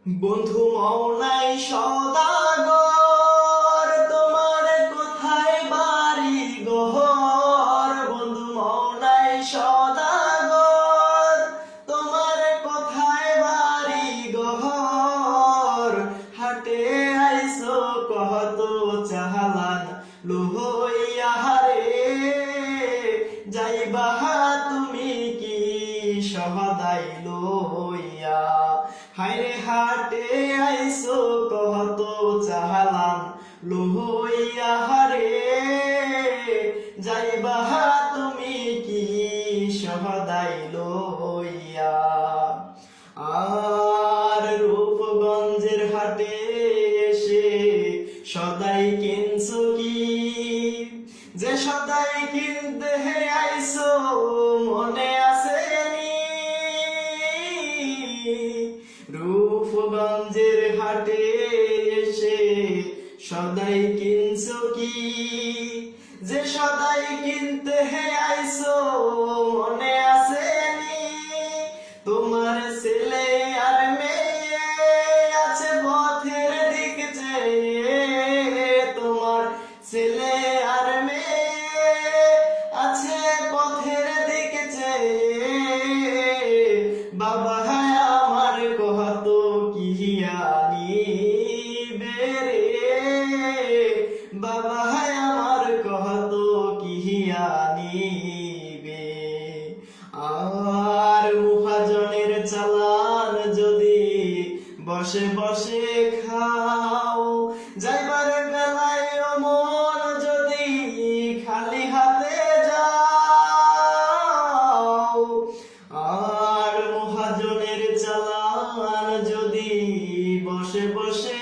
বন্ধু মৌনাই সদাগর, তোমার কোথায় বাড়ি ঘর? বন্ধু মৌনাই সদাগর, তোমার কোথায় বাড়ি ঘর? হাটে আইসো কত চাহালান লুহইয়া রে, যাইবা তুমি কি সহদাই লইয়া? হায়রে হাটে আইসো কত চাহালাম লইয়া রে, যাইবা তুমি কি সহদাই লইয়া? আর রূপগঞ্জের হাটে এসে সদাই কিনছো কি? যে সদাই কিনতে আইসো মনে আছে নি? রূপগঞ্জের হাটে এসে সদাই কিনছো কি? যে সদাই কিনতে আইসো মনে আছে নি? তোমার ছেলে আর মেয়ে আছে পথের দিক চেয়ে, তোমার ছেলে আর মেয়ে আছে পথের দিক চেয়ে। বাবা আমার কত কি আনিবে রে, বাবা আমার কত কি আনিবে? আর মহাজনের চালান যদি বসে বসে খাও, যাইবার বেলায় মন যদি খালি হাতে যাও। আর মহাজনের চালান যদি বসে বসে